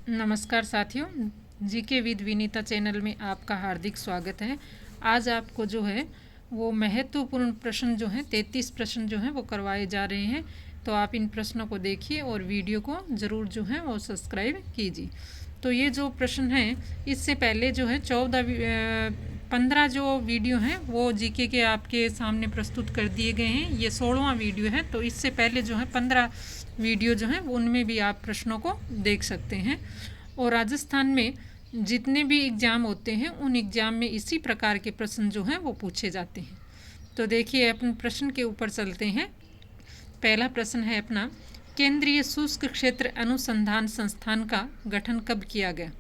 नमस्कार साथियों, GK with Vinita channel में आपका हार्दिक स्वागत है। आज आपको जो है वो महत्वपूर्ण प्रश्न जो हैं 33 प्रश्न जो हैं वो करवाए जा रहे हैं। तो आप इन प्रश्नों को देखिए और वीडियो को ज़रूर जो है वो सब्सक्राइब कीजिए। तो ये जो प्रश्न हैं इससे पहले जो है 15 जो वीडियो हैं वो जीके के आपके सामने प्रस्तुत कर दिए गए हैं। ये 16वां वीडियो है। तो इससे पहले जो है 15 वीडियो जो हैं उनमें भी आप प्रश्नों को देख सकते हैं। और राजस्थान में जितने भी एग्ज़ाम होते हैं उन एग्ज़ाम में इसी प्रकार के प्रश्न जो हैं वो पूछे जाते हैं। तो देखिए अपन प्रश्न के ऊपर चलते हैं। पहला प्रश्न है अपना, केंद्रीय शुष्क क्षेत्र अनुसंधान संस्थान का गठन कब किया गया?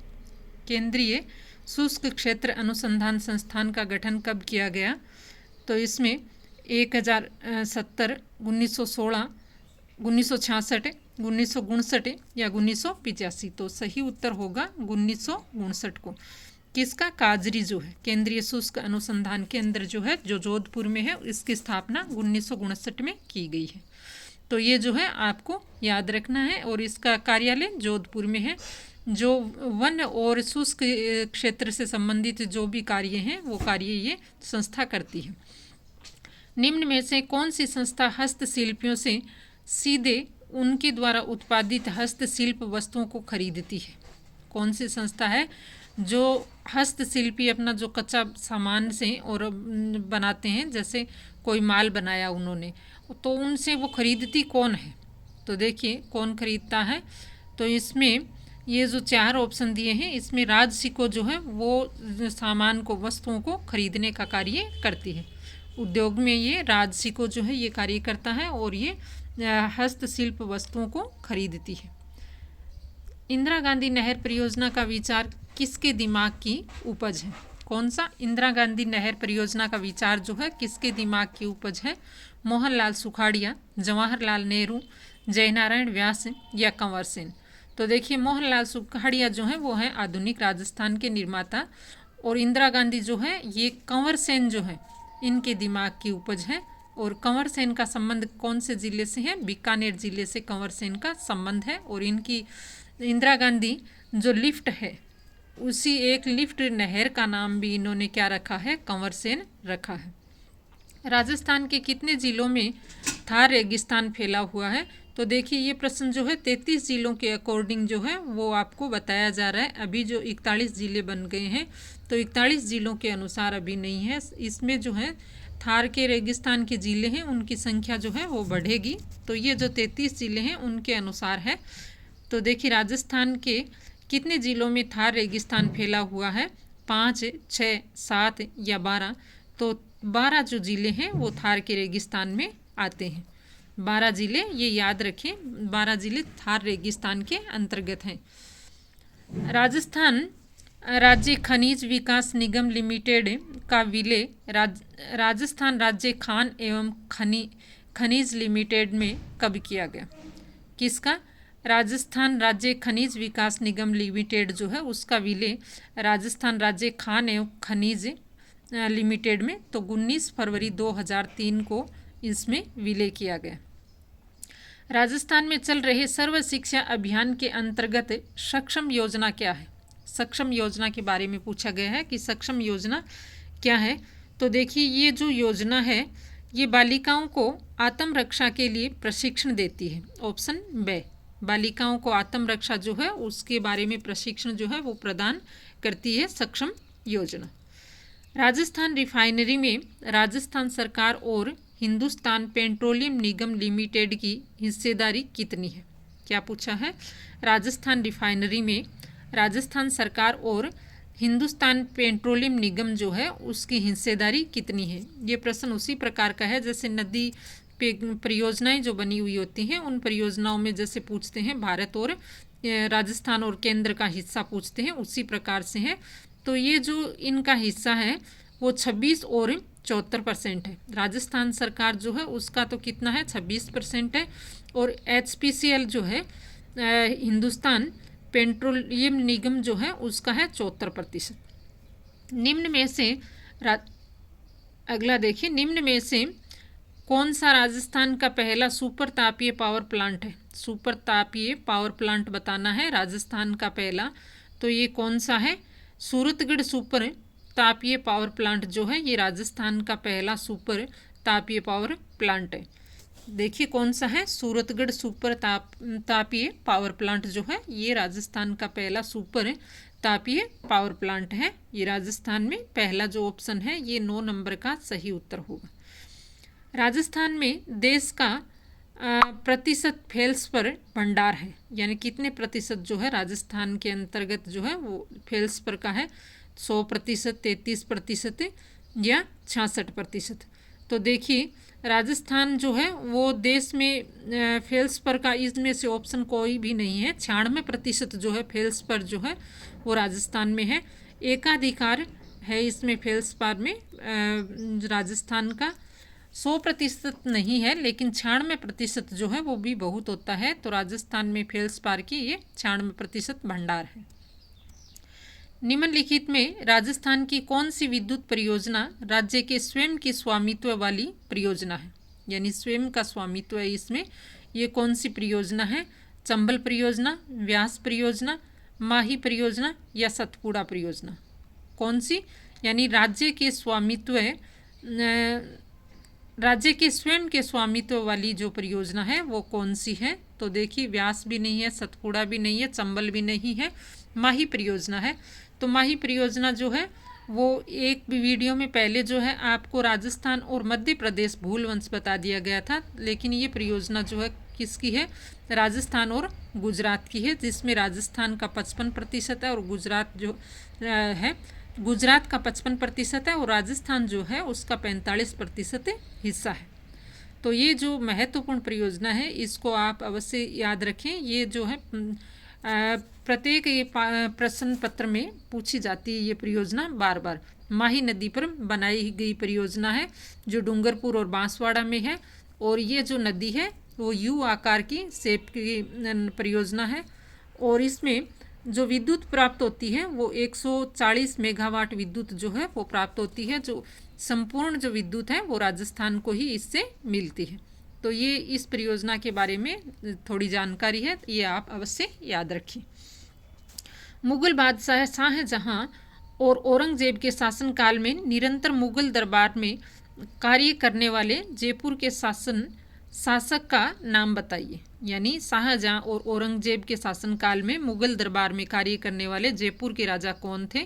केंद्रीय शुष्क क्षेत्र अनुसंधान संस्थान का गठन कब किया गया? तो इसमें 1070, 1916, 1966, 1959 या 1985। तो सही उत्तर होगा 1959 को। किसका? काजरी जो है केंद्रीय शुष्क अनुसंधान केंद्र जो है जो जोधपुर में है, इसकी स्थापना 1959 में की गई है। तो ये जो है आपको याद रखना है और इसका कार्यालय जोधपुर में है। जो वन और शुष्क क्षेत्र से संबंधित जो भी कार्य हैं वो कार्य ये संस्था करती है। निम्न में से कौन सी संस्था हस्तशिल्पियों से सीधे उनके द्वारा उत्पादित हस्तशिल्प वस्तुओं को खरीदती है? कौन सी संस्था है जो हस्तशिल्पी अपना जो कच्चा सामान से और बनाते हैं, जैसे कोई माल बनाया उन्होंने, तो उनसे वो खरीदती कौन है? तो देखिए कौन खरीदता है। तो इसमें ये जो 4 ऑप्शन दिए हैं इसमें राजसिको जो है वो सामान को वस्तुओं को खरीदने का कार्य करती है। उद्योग में ये राजसिको जो है ये कार्य करता है और ये हस्तशिल्प वस्तुओं को खरीदती है। इंदिरा गांधी नहर परियोजना का विचार किसके दिमाग की उपज है? कौन सा? इंदिरा गांधी नहर परियोजना का विचार जो है किसके दिमाग की उपज है? मोहनलाल सुखाड़िया, जवाहरलाल नेहरू, जयनारायण व्यास या कंवर सेन? तो देखिए मोहनलाल सुखाड़िया जो है वो है आधुनिक राजस्थान के निर्माता और इंदिरा गांधी जो है ये कंवर सेन जो है इनके दिमाग की उपज है। और कंवर सेन का संबंध कौन से ज़िले से है? बीकानेर ज़िले से कंवर सेन का संबंध है। और इनकी इंदिरा गांधी जो लिफ्ट है उसी एक लिफ्ट नहर का नाम भी इन्होंने क्या रखा है? कंवर सेन रखा है। राजस्थान के कितने ज़िलों में थार रेगिस्तान फैला हुआ है? तो देखिए ये प्रश्न जो है 33 ज़िलों के अकॉर्डिंग जो है वो आपको बताया जा रहा है। अभी जो 41 ज़िले बन गए हैं तो 41 ज़िलों के अनुसार अभी नहीं है। इसमें जो है थार के रेगिस्तान के ज़िले हैं उनकी संख्या जो है वो बढ़ेगी। तो ये जो 33 ज़िले हैं उनके अनुसार है। तो देखिए राजस्थान के कितने ज़िलों में थार रेगिस्तान फैला हुआ है? 5, 6, 7 या 12? तो 12 जो ज़िले हैं वो थार के रेगिस्तान में आते हैं। 12 ज़िले ये याद रखें, 12 ज़िले थार रेगिस्तान के अंतर्गत हैं। राजस्थान राज्य खनिज विकास निगम लिमिटेड का विलय राजस्थान राज्य खान एवं खनिज लिमिटेड में कब किया गया? किसका? राजस्थान राज्य खनिज विकास निगम लिमिटेड जो है उसका विलय राजस्थान राज्य खान एवं खनिज लिमिटेड में तो 19 फरवरी 2003 को इसमें विलय किया गया। राजस्थान में चल रहे सर्व शिक्षा अभियान के अंतर्गत सक्षम योजना क्या है? सक्षम योजना के बारे में पूछा गया है कि सक्षम योजना क्या है। तो देखिए ये जो योजना है ये बालिकाओं को आत्मरक्षा के लिए प्रशिक्षण देती है। ऑप्शन बी, बालिकाओं को आत्मरक्षा जो है उसके बारे में प्रशिक्षण जो है वो प्रदान करती है सक्षम योजना। राजस्थान रिफाइनरी में राजस्थान सरकार और हिंदुस्तान पेट्रोलियम निगम लिमिटेड की हिस्सेदारी कितनी है? क्या पूछा है? राजस्थान रिफाइनरी में राजस्थान सरकार और हिंदुस्तान पेट्रोलियम निगम जो है उसकी हिस्सेदारी कितनी है? ये प्रश्न उसी प्रकार का है जैसे नदी परियोजनाएं जो बनी हुई होती हैं उन परियोजनाओं में जैसे पूछते हैं भारत और राजस्थान और केंद्र का हिस्सा पूछते हैं, उसी प्रकार से है। तो ये जो इनका हिस्सा है वो 26 और 74% है। राजस्थान सरकार जो है उसका तो कितना है? 26% है। और HPCL जो है हिंदुस्तान पेट्रोलियम निगम जो है उसका है 74%। निम्न में से अगला देखिए, निम्न में से कौन सा राजस्थान का पहला सुपर तापीय पावर प्लांट है? सुपर तापीय पावर प्लांट बताना है राजस्थान का पहला, तो ये कौन सा है? सूरतगढ़ सुपर तापीय पावर प्लांट जो है ये राजस्थान का पहला सुपर तापीय पावर प्लांट है। देखिए कौन सा है? सूरतगढ़ सुपर तापीय पावर प्लांट जो है ये राजस्थान का पहला सुपर तापीय पावर प्लांट है। ये राजस्थान में पहला जो ऑप्शन है ये 9 नंबर का सही उत्तर होगा। राजस्थान में देश का प्रतिशत फेल्सपर भंडार है, यानी कितने प्रतिशत जो है राजस्थान के अंतर्गत जो है वो फेल्सपर का है? 100%, 33% या 66%। तो देखिए राजस्थान जो है वो देश में फेल्सपर का इसमें से ऑप्शन कोई भी नहीं है। 96% जो है फेल्सपर जो है वो राजस्थान में है। एकाधिकार है इसमें फेल्सपर में राजस्थान का। 100% नहीं है, लेकिन 96% जो है वो भी बहुत होता है। तो राजस्थान में फेल्सपार की ये 96% भंडार है। निम्नलिखित में राजस्थान की कौन सी विद्युत परियोजना राज्य के स्वयं की स्वामित्व वाली परियोजना है? यानी स्वयं का स्वामित्व है इसमें। ये कौन सी परियोजना है? चंबल परियोजना, व्यास परियोजना, माही परियोजना या सतपुड़ा परियोजना? कौन सी? यानी राज्य के स्वामित्व है, राज्य के स्वयं के स्वामित्व वाली जो परियोजना है वो कौन सी है? तो देखिए व्यास भी नहीं है, सतपुड़ा भी नहीं है, चंबल भी नहीं है, माही परियोजना है। तो माही परियोजना जो है वो एक वीडियो में पहले जो है आपको राजस्थान और मध्य प्रदेश भूलवंश बता दिया गया था, लेकिन ये परियोजना जो है किसकी है? राजस्थान और गुजरात की है, जिसमें राजस्थान का 55% है और गुजरात जो है गुजरात का 55% है और राजस्थान जो है उसका 45% हिस्सा है। तो ये जो महत्वपूर्ण परियोजना है इसको आप अवश्य याद रखें। ये जो है प्रत्येक ये प्रश्न पत्र में पूछी जाती है ये परियोजना बार बार। माही नदी पर बनाई गई परियोजना है जो डूंगरपुर और बांसवाड़ा में है, और ये जो नदी है वो यू आकार की शेप की परियोजना है, और इसमें जो विद्युत प्राप्त होती है वो 140 मेगावाट विद्युत जो है वो प्राप्त होती है। जो संपूर्ण जो विद्युत है वो राजस्थान को ही इससे मिलती है। तो ये इस परियोजना के बारे में थोड़ी जानकारी है, ये आप अवश्य याद रखिए। मुगल बादशाह शाहजहां और औरंगजेब के शासनकाल में निरंतर मुगल दरबार में कार्य करने वाले जयपुर के शासक का नाम बताइए। यानी शाहजहां और औरंगजेब के शासनकाल में मुगल दरबार में कार्य करने वाले जयपुर के राजा कौन थे?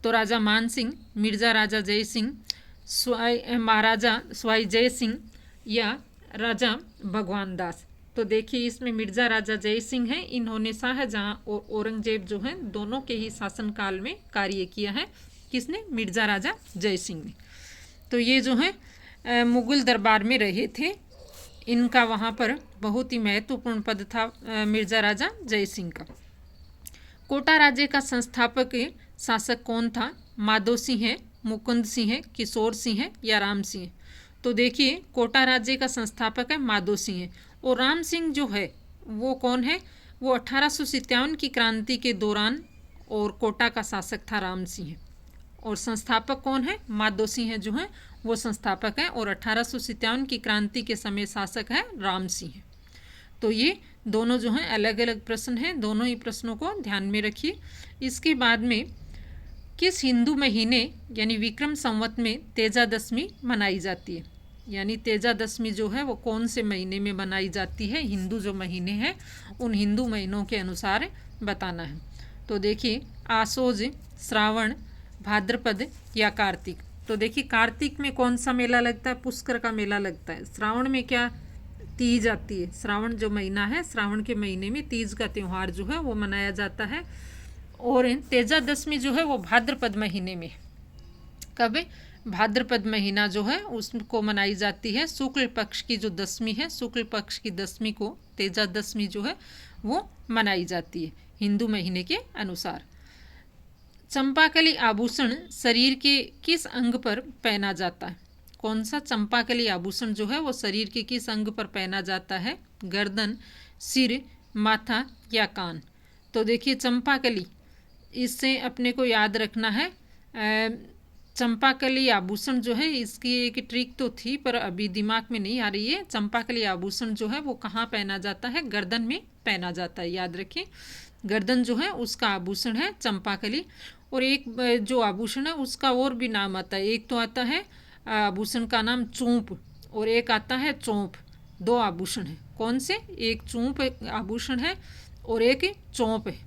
तो राजा मान सिंह, मिर्जा राजा जय सिंह, महाराजा स्वाई जय सिंह या राजा भगवान दास। तो देखिए इसमें मिर्जा राजा जय सिंह हैं, इन्होंने शाहजहां और औरंगजेब जो हैं दोनों के ही शासनकाल में कार्य किया है। किसने? मिर्जा राजा जय सिंह ने। तो ये जो है मुगल दरबार में रहे थे, इनका वहाँ पर बहुत ही महत्वपूर्ण पद था मिर्जा राजा जय सिंह का। कोटा राज्य का संस्थापक शासक कौन था? माधो सिंह है, मुकुंद सिंह है, किशोर सिंह है या राम सिंह है? तो देखिए कोटा राज्य का संस्थापक है माधो सिंह है, और राम सिंह जो है वो कौन है? वो 1857 की क्रांति के दौरान और कोटा का शासक था राम सिंह, और संस्थापक कौन है? माधो सिंह जो है वो संस्थापक है, और 1857 की क्रांति के समय शासक है राम सिंह। तो ये दोनों जो हैं अलग अलग प्रश्न हैं, दोनों ही प्रश्नों को ध्यान में रखिए। इसके बाद में किस हिंदू महीने यानी विक्रम संवत में तेजादशमी मनाई जाती है? यानी तेजादशमी जो है वो कौन से महीने में मनाई जाती है? हिंदू जो महीने हैं उन हिंदू महीनों के अनुसार बताना है। तो देखिए आसोज, श्रावण, भाद्रपद या कार्तिक। तो देखिए कार्तिक में कौन सा मेला लगता है? पुष्कर का मेला लगता है। श्रावण में क्या? तीज आती है। श्रावण जो महीना है, श्रावण के महीने में तीज का त्यौहार जो है वो मनाया जाता है। और तेजादशमी जो है वो भाद्रपद महीने में। कब? भाद्रपद महीना जो है उसको मनाई जाती है। शुक्ल पक्ष की जो दशमी है, शुक्ल पक्ष की दशमी को तेजादशमी जो है वो मनाई जाती है हिंदू महीने के अनुसार। चंपाकली आभूषण शरीर के किस अंग पर पहना जाता है? कौन सा चंपाकली आभूषण जो है वो शरीर के किस अंग पर पहना जाता है? गर्दन, सिर, माथा या कान? तो देखिए चंपाकली, इससे अपने को याद रखना है चंपाकली आभूषण जो है, इसकी एक ट्रिक तो थी पर अभी दिमाग में नहीं आ रही है। चंपाकली आभूषण जो है वो कहाँ पहना जाता है? गर्दन में पहना जाता है, याद रखिए। गर्दन जो है उसका आभूषण है चंपाकली। और एक जो आभूषण है उसका और भी नाम आता है। एक तो आता है आभूषण का नाम चूंप और एक आता है चौंप। दो आभूषण है। कौन से? एक चूंप आभूषण है और एक चौंप है।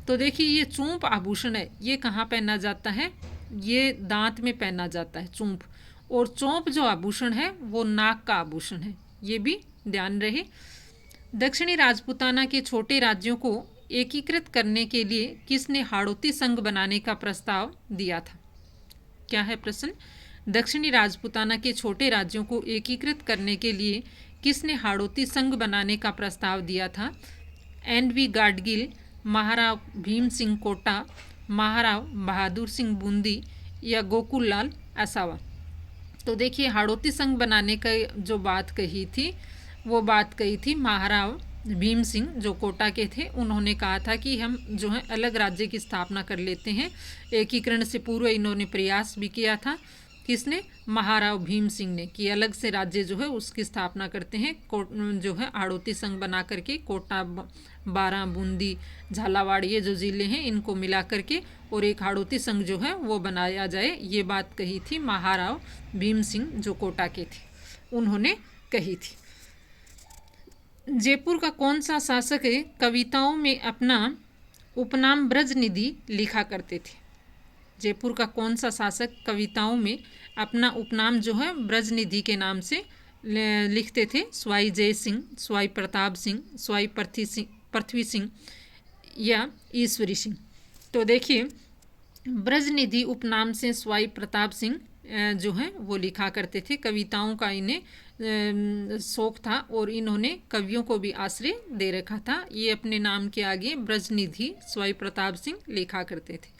तो देखिए ये चूंप आभूषण है, ये कहाँ पहना जाता है? ये दांत में पहना जाता है चूंप। और चौंप जो आभूषण है वो नाक का आभूषण है, ये भी ध्यान रहे। दक्षिणी राजपूताना के छोटे राज्यों को एकीकृत करने के लिए किसने हाड़ौती संघ बनाने का प्रस्ताव दिया था? क्या है प्रश्न? दक्षिणी राजपूताना के छोटे राज्यों को एकीकृत करने के लिए किसने हाड़ौती संघ बनाने का प्रस्ताव दिया था? एन.वी. गाडगिल, महाराव भीम सिंह कोटा, महाराव बहादुर सिंह बूंदी या गोकुल लाल आसावा। तो देखिए हाड़ौती संघ बनाने का जो बात कही थी वो बात कही थी महाराव भीम सिंह जो कोटा के थे। उन्होंने कहा था कि हम जो है अलग राज्य की स्थापना कर लेते हैं। एकीकरण से पूर्व इन्होंने प्रयास भी किया था। किसने? महाराव भीम सिंह ने, कि अलग से राज्य जो है उसकी स्थापना करते हैं। जो है हाड़ौती संघ बना करके कोटा, बारां, बूंदी, झालावाड़ ये जो ज़िले हैं इनको मिला करके और एक हाड़ौती संघ जो है वो बनाया जाए, ये बात कही थी महाराव भीम सिंह जो कोटा के थे, उन्होंने कही थी। जयपुर का कौन सा शासक कविताओं में अपना उपनाम ब्रजनिधि लिखा करते थे? जयपुर का कौन सा शासक कविताओं में अपना उपनाम जो है ब्रजनिधि के नाम से लिखते थे? स्वाई जय सिंह, स्वाई प्रताप सिंह, स्वाई पृथ्वी सिंह या ईश्वरी सिंह। तो देखिए ब्रजनिधि उपनाम से स्वाई प्रताप सिंह जो है वो लिखा करते थे। कविताओं का इन्हें शौक था और इन्होंने कवियों को भी आश्रय दे रखा था। ये अपने नाम के आगे ब्रजनिधि स्वाई प्रताप सिंह लिखा करते थे।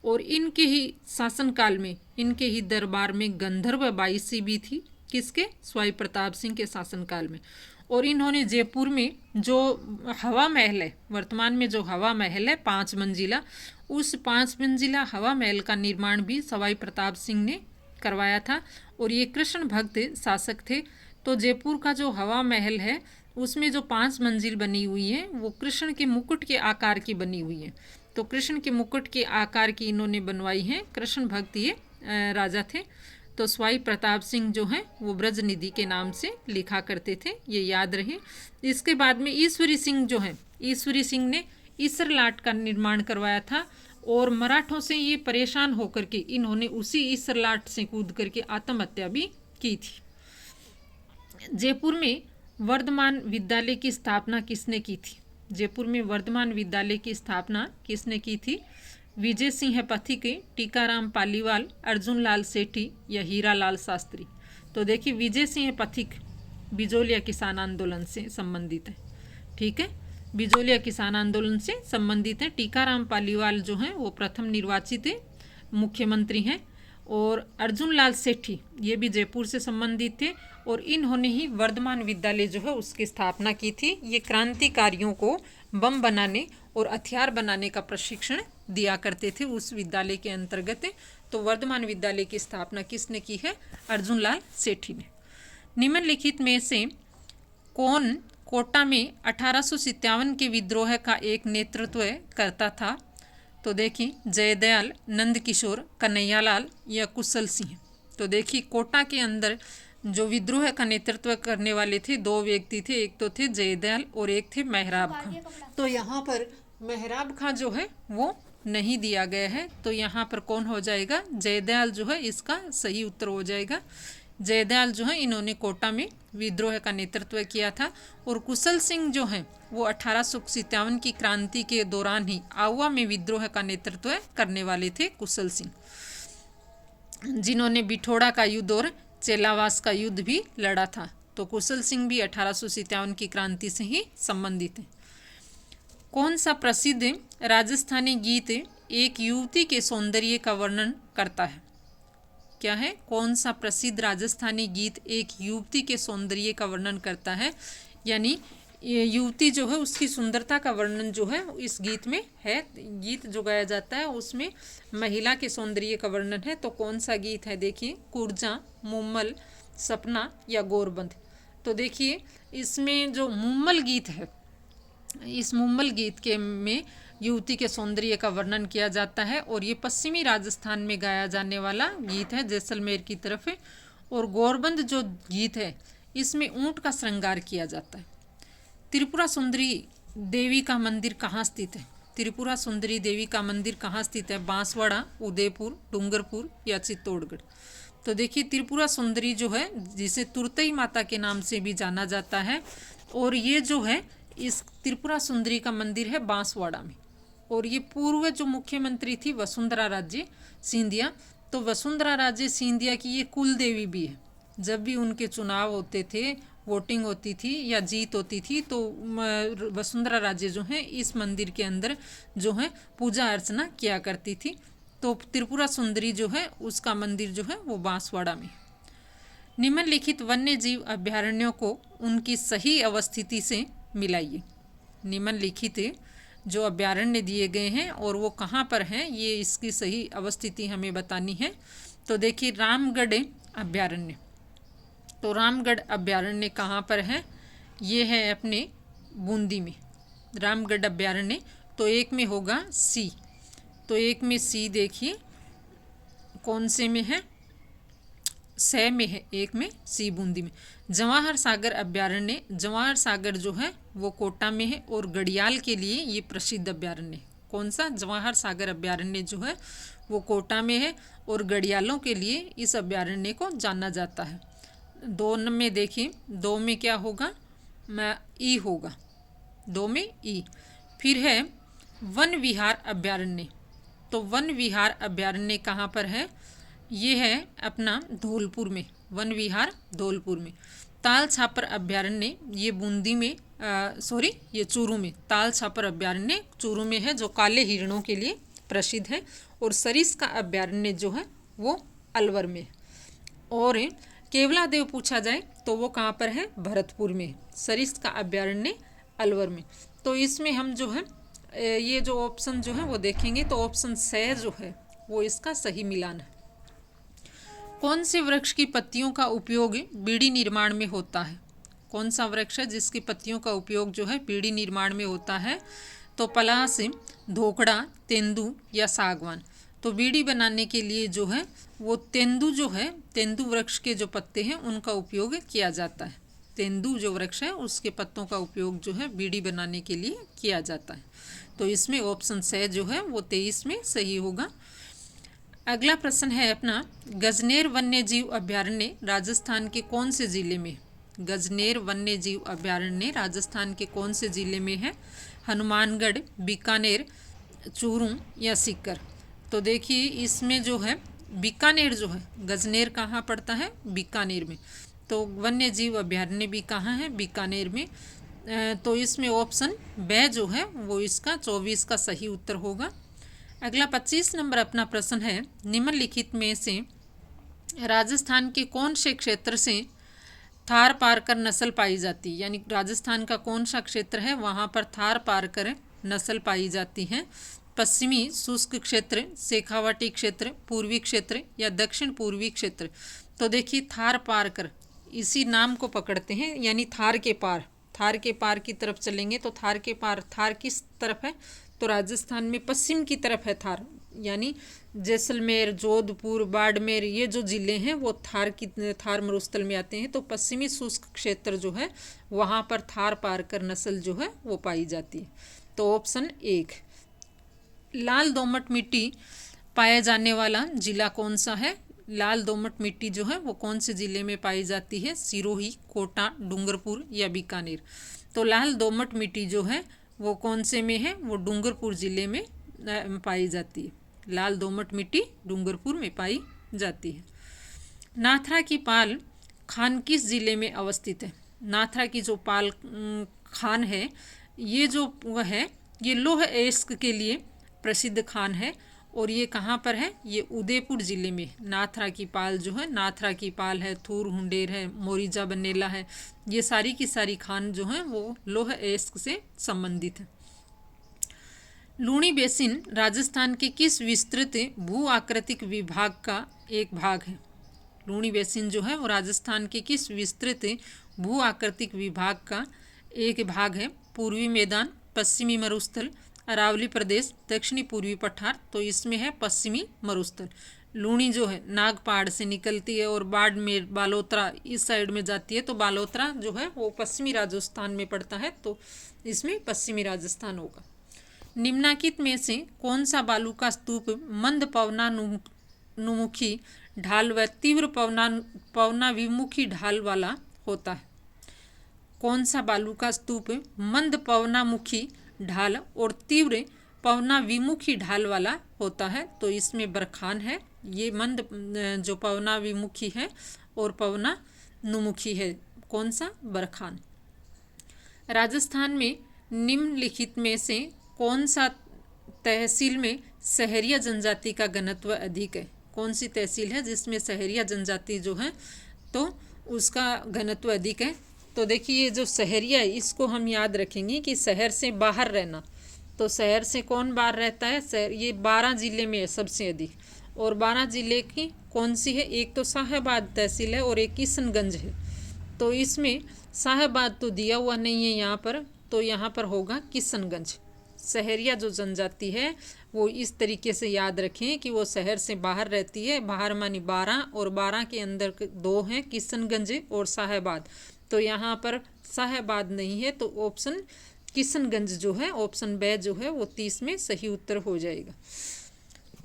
और इनके ही शासनकाल में, इनके ही दरबार में गंधर्व बाईसी भी थी। किसके? स्वाई प्रताप सिंह के शासनकाल में। और इन्होंने जयपुर में जो हवा महल है, वर्तमान में जो हवा महल है 5 मंजिला, उस 5 मंजिला हवा महल का निर्माण भी स्वाई प्रताप सिंह ने करवाया था। और ये कृष्ण भक्त शासक थे। तो जयपुर का जो हवा महल है उसमें जो 5 मंजिल बनी हुई है वो कृष्ण के मुकुट के आकार की बनी हुई है। तो कृष्ण के मुकुट के आकार की इन्होंने बनवाई है। कृष्ण भक्त ये राजा थे। तो स्वाई प्रताप सिंह जो हैं वो ब्रजनिधि के नाम से लिखा करते थे, ये याद रहे। इसके बाद में ईश्वरी सिंह जो हैं, ईश्वरी सिंह ने ईसरलाट का निर्माण करवाया था। और मराठों से ये परेशान होकर के इन्होंने उसी ईसरलाट से कूद करके आत्महत्या भी की थी। जयपुर में वर्धमान विद्यालय की स्थापना किसने की थी? जयपुर में वर्धमान विद्यालय की स्थापना किसने की थी? विजय सिंह पथिक, टीकाराम पालीवाल, अर्जुन लाल सेठी या हीरा लाल शास्त्री। तो देखिए विजय सिंह पथिक बिजोलिया किसान आंदोलन से संबंधित है। ठीक है, बिजोलिया किसान आंदोलन से संबंधित है। टीकाराम पालीवाल जो हैं वो प्रथम निर्वाचित मुख्यमंत्री हैं। और अर्जुन लाल सेठी ये भी जयपुर से संबंधित थे और इन्होंने ही वर्धमान विद्यालय जो है उसकी स्थापना की थी। ये क्रांतिकारियों को बम बनाने और हथियार बनाने का प्रशिक्षण दिया करते थे उस विद्यालय के अंतर्गत। तो वर्धमान विद्यालय की स्थापना किसने की है? अर्जुन लाल सेठी ने। निम्नलिखित में से कौन कोटा में 1857 के विद्रोह का एक नेतृत्व करता था? तो देखिए जयदयाल, नंदकिशोर, कन्हैयालाल या कुशल सिंह। तो देखिए कोटा के अंदर जो विद्रोह का नेतृत्व करने वाले थे 2 व्यक्ति थे, एक तो थे जयदयाल और एक थे मेहराब खां। तो यहाँ पर मेहराब खां जो है वो नहीं दिया गया है, तो यहाँ पर कौन हो जाएगा? जयदयाल जो है इसका सही उत्तर हो जाएगा। जयदयाल जो है इन्होंने कोटा में विद्रोह का नेतृत्व किया था। और कुशल सिंह जो हैं वो 1857 की क्रांति के दौरान ही आउवा में विद्रोह का नेतृत्व करने वाले थे कुशल सिंह, जिन्होंने बिठोड़ा का युद्ध और चेलावास का युद्ध भी लड़ा था। तो कुशल सिंह भी 1857 की क्रांति से ही संबंधित है। कौन सा प्रसिद्ध राजस्थानी गीत एक युवती के सौंदर्य का वर्णन करता है? क्या है? कौन सा प्रसिद्ध राजस्थानी गीत एक युवती के सौंदर्य का वर्णन करता है? यानी ये युवती जो है उसकी सुंदरता का वर्णन जो है इस गीत में है। गीत जो गाया जाता है उसमें महिला के सौंदर्य का वर्णन है। तो कौन सा गीत है? देखिए, कुर्जा, मुम्मल, सपना या गोरबंद। तो देखिए, इसमें जो मुम्मल गीत है, इस मुम्मल गीत के में युवती के सौंदर्य का वर्णन किया जाता है और ये पश्चिमी राजस्थान में गाया जाने वाला गीत है, जैसलमेर की तरफ है। और गोरबंद जो गीत है इसमें ऊंट का श्रृंगार किया जाता है। त्रिपुरा सुंदरी देवी का मंदिर कहाँ स्थित है? त्रिपुरा सुंदरी देवी का मंदिर कहाँ स्थित है? बांसवाड़ा, उदयपुर, डूंगरपुर या चित्तौड़गढ़। तो देखिए, त्रिपुरा सुंदरी जो है जिसे तुरतई माता के नाम से भी जाना जाता है, और ये जो है इस त्रिपुरा सुंदरी का मंदिर है बांसवाड़ा में। और ये पूर्व जो मुख्यमंत्री थी वसुंधरा राजे सिंधिया, तो वसुंधरा राजे सिंधिया की ये कुल देवी भी है। जब भी उनके चुनाव होते थे, वोटिंग होती थी या जीत होती थी, तो वसुंधरा राजे जो हैं इस मंदिर के अंदर जो है पूजा अर्चना किया करती थी। तो त्रिपुरा सुंदरी जो है उसका मंदिर जो है वो बांसवाड़ा में। निम्नलिखित वन्य जीव अभ्यारण्यों को उनकी सही अवस्थिति से मिलाइए। निम्नलिखित जो अभ्यारण्य दिए गए हैं और वो कहाँ पर हैं, ये इसकी सही अवस्थिति हमें बतानी है। तो देखिए, रामगढ़ अभ्यारण्य। तो रामगढ़ अभ्यारण्य कहाँ पर है? ये है अपने बूंदी में रामगढ़ अभ्यारण्य। तो एक में होगा सी। तो एक में सी, देखिए कौन से में है? सै में है, एक में सी बूंदी में। जवाहर सागर अभ्यारण्य, जवाहर सागर जो है वो कोटा में है और घड़ियाल के लिए ये प्रसिद्ध अभ्यारण्य है। कौन सा? जवाहर सागर अभ्यारण्य जो है वो कोटा में है और घड़ियालों के लिए इस अभ्यारण्य को जाना जाता है। दो में देखिए, दो में क्या होगा? ई होगा, दो में ई। फिर है वन विहार अभ्यारण्य। तो वन विहार अभ्यारण्य कहाँ पर है? ये है अपना धौलपुर में, वन विहार धौलपुर में। ताल छापर अभ्यारण्य ये बूंदी में, ये चूरू में। ताल छापर अभ्यारण्य चूरू में है, जो काले हिरणों के लिए प्रसिद्ध है। और सरिस्का अभ्यारण्य जो है वो अलवर में। और केवलादेव पूछा जाए तो वो कहाँ पर है? भरतपुर में। सरिस्का अभ्यारण्य अलवर में। तो इसमें हम जो है ये जो ऑप्शन जो है वो देखेंगे, तो ऑप्शन से जो है वो इसका सही मिलान है। कौन से वृक्ष की पत्तियों का उपयोग बीड़ी निर्माण में होता है? कौन सा वृक्ष है जिसकी पत्तियों का उपयोग जो है बीड़ी निर्माण में होता है? तो पलास, धोकड़ा, तेंदू या सागवान। तो बीड़ी बनाने के लिए जो है वो तेंदू जो है, तेंदू वृक्ष के जो पत्ते हैं उनका उपयोग किया जाता है। तेंदू जो वृक्ष है उसके पत्तों का उपयोग जो है बीड़ी बनाने के लिए किया जाता है। तो इसमें ऑप्शन से जो है वो 23 में सही होगा। अगला प्रश्न है अपना, गजनेर वन्य जीव अभ्यारण्य राजस्थान के कौन से जिले में? गजनेर वन्य जीव अभ्यारण्य राजस्थान के कौन से जिले में है? हनुमानगढ़, बीकानेर, चूरू या सीकर। तो देखिए, इसमें जो है बीकानेर जो है, गजनेर कहाँ पड़ता है? बीकानेर में। तो वन्य जीव अभ्यारण्य भी कहाँ है? बीकानेर में। तो इसमें ऑप्शन ब जो है वो इसका 24 का सही उत्तर होगा। अगला 25 नंबर अपना प्रश्न है, निम्नलिखित में से राजस्थान के कौन से क्षेत्र से थार पारकर नस्ल पाई जाती है? यानी राजस्थान का कौन सा क्षेत्र है वहाँ पर थार पारकर नस्ल पाई जाती है? पश्चिमी शुष्क क्षेत्र, शेखावाटी क्षेत्र, पूर्वी क्षेत्र या दक्षिण पूर्वी क्षेत्र। तो देखिए, थार पारकर इसी नाम को पकड़ते हैं, यानी थार के पार, थार के पार की तरफ चलेंगे तो थार के पार, थार किस तरफ है? तो राजस्थान में पश्चिम की तरफ है थार, यानी जैसलमेर, जोधपुर, बाड़मेर ये जो ज़िले हैं वो थार मरुस्थल में आते हैं। तो पश्चिमी शुष्क क्षेत्र जो है वहाँ पर थार पारकर नस्ल जो है वो पाई जाती है। तो ऑप्शन 1। लाल दोमट मिट्टी पाया जाने वाला जिला कौन सा है? लाल दोमट मिट्टी जो है वो कौन से ज़िले में पाई जाती है? सिरोही, कोटा, डूंगरपुर या बीकानेर। तो लाल दोमट मिट्टी जो है वो कौन से में है? वो डूंगरपुर ज़िले में पाई जाती है। लाल दोमट मिट्टी डूंगरपुर में पाई जाती है। नाथरा की पाल खान किस ज़िले में अवस्थित है? नाथरा की जो पाल खान है ये जो है ये लौह अयस्क के लिए प्रसिद्ध खान है और ये कहाँ पर है, ये उदयपुर ज़िले में। नाथरा की पाल जो है, नाथरा की पाल है, थूर हुंडेर है, मोरिजा बनेला है, ये सारी की सारी खान जो हैं वो लौह अयस्क से संबंधित है। लूणी बेसिन राजस्थान के किस विस्तृत भू आकृतिक विभाग का एक भाग है? लूणी बेसिन जो है वो राजस्थान के किस विस्तृत भू आकृतिक विभाग का एक भाग है? पूर्वी मैदान, पश्चिमी मरुस्थल, अरावली प्रदेश, दक्षिणी पूर्वी पठार। तो इसमें है पश्चिमी मरुस्थल। लूणी जो है नागपाड़ से निकलती है और बाड़मेर, बालोतरा इस साइड में जाती है, तो बालोतरा जो है वो पश्चिमी राजस्थान में पड़ता है, तो इसमें पश्चिमी राजस्थान होगा। निम्नांकित में से कौन सा बालू का स्तूप मंद पवनानुमुखी ढाल व तीव्र पवनाभिमुखी ढाल वाला होता है? कौन सा बालू का स्तूप मंद पवनामुखी ढाल और तीव्र पवनाभिमुखी ढाल वाला होता है? तो इसमें बरखान है। ये मंद जो पवनाभिमुखी है और पवनानुमुखी है, कौन सा? बरखान। राजस्थान में निम्नलिखित में से कौन सा तहसील में सहरिया जनजाति का घनत्व अधिक है? कौन सी तहसील है जिसमें सहरिया जनजाति जो है तो उसका घनत्व अधिक है? तो देखिए, ये जो सहरिया है इसको हम याद रखेंगे कि शहर से बाहर रहना। तो शहर से कौन बाहर रहता है? शहर, ये 12 ज़िले में है सबसे अधिक। और 12 ज़िले की कौन सी है? एक तो साहेबाद तहसील है और एक किशनगंज है। तो इसमें साहेबाद तो दिया हुआ नहीं है यहाँ पर, तो यहाँ पर होगा किशनगंज। सहरिया जो जनजाति है वो इस तरीके से याद रखें कि वो शहर से बाहर रहती है। बाहर मानी 12 और 12 के अंदर 2 हैं, किशनगंज और साहेबाद। तो यहाँ पर साहेबाद नहीं है, तो ऑप्शन किशनगंज जो है, ऑप्शन बे जो है वो 30 में सही उत्तर हो जाएगा।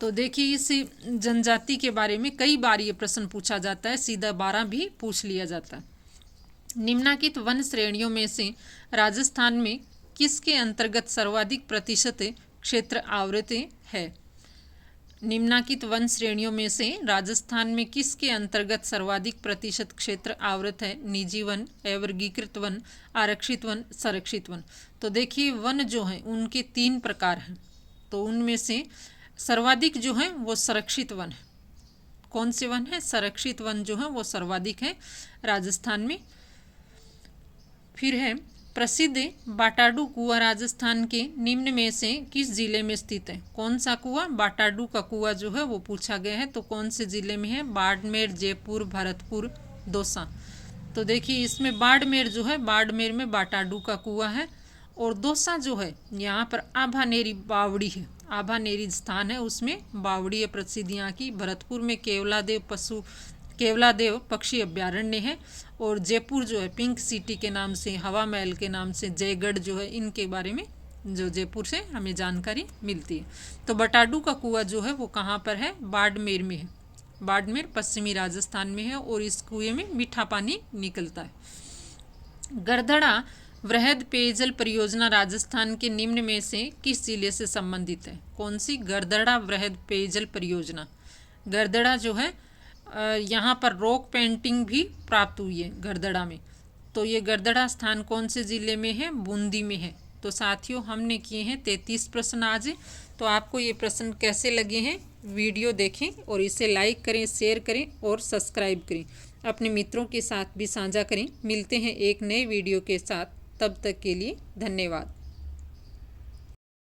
तो देखिए, इस जनजाति के बारे में कई बार ये प्रश्न पूछा जाता है, सीधा 12 भी पूछ लिया जाता है। निम्नांकित वन श्रेणियों में से राजस्थान में किसके अंतर्गत सर्वाधिक प्रतिशत क्षेत्र आवृत है? निम्नांकित वन श्रेणियों में से राजस्थान में किसके अंतर्गत सर्वाधिक प्रतिशत क्षेत्र आवृत है? निजी वन, अवर्गीकृत वन, आरक्षित वन, संरक्षित वन। तो देखिए, वन जो हैं उनके 3 प्रकार हैं, तो उनमें से सर्वाधिक जो है वो संरक्षित वन है। कौन से वन है? संरक्षित वन जो है वो सर्वाधिक है राजस्थान में। फिर है प्रसिद्ध बाटाडू कुआं राजस्थान के निम्न में से किस जिले में स्थित है? कौन सा कुआं? बाटाडू का कुआं जो है वो पूछा गया है, तो कौन से जिले में है? बाड़मेर, जयपुर, भरतपुर, दौसा। तो देखिए, इसमें बाड़मेर जो है, बाड़मेर में बाटाडू का कुआं है। और दौसा जो है यहाँ पर आभानेरी बावड़ी है, आभानेरी स्थान है, उसमें बावड़ी है प्रसिद्ध यहाँ की। भरतपुर में केवलादेव पक्षी अभ्यारण्य है। और जयपुर जो है पिंक सिटी के नाम से, हवा महल के नाम से, जयगढ़ जो है, इनके बारे में जो जयपुर से हमें जानकारी मिलती है। तो बाटाडू का कुआं जो है वो कहाँ पर है? बाड़मेर में है। बाड़मेर पश्चिमी राजस्थान में है और इस कुएं में मीठा पानी निकलता है। गरदड़ा वृहद पेयजल परियोजना राजस्थान के निम्न में से किस जिले से संबंधित है? कौन सी? गरदड़ा वृहद पेयजल परियोजना। गरदड़ा जो है यहाँ पर रॉक पेंटिंग भी प्राप्त हुई है गरदड़ा में। तो ये गरदड़ा स्थान कौन से ज़िले में है? बूंदी में है। तो साथियों, हमने किए हैं 33 प्रश्न आज। तो आपको ये प्रश्न कैसे लगे हैं? वीडियो देखें और इसे लाइक करें, शेयर करें और सब्सक्राइब करें। अपने मित्रों के साथ भी साझा करें। मिलते हैं एक नए वीडियो के साथ, तब तक के लिए धन्यवाद।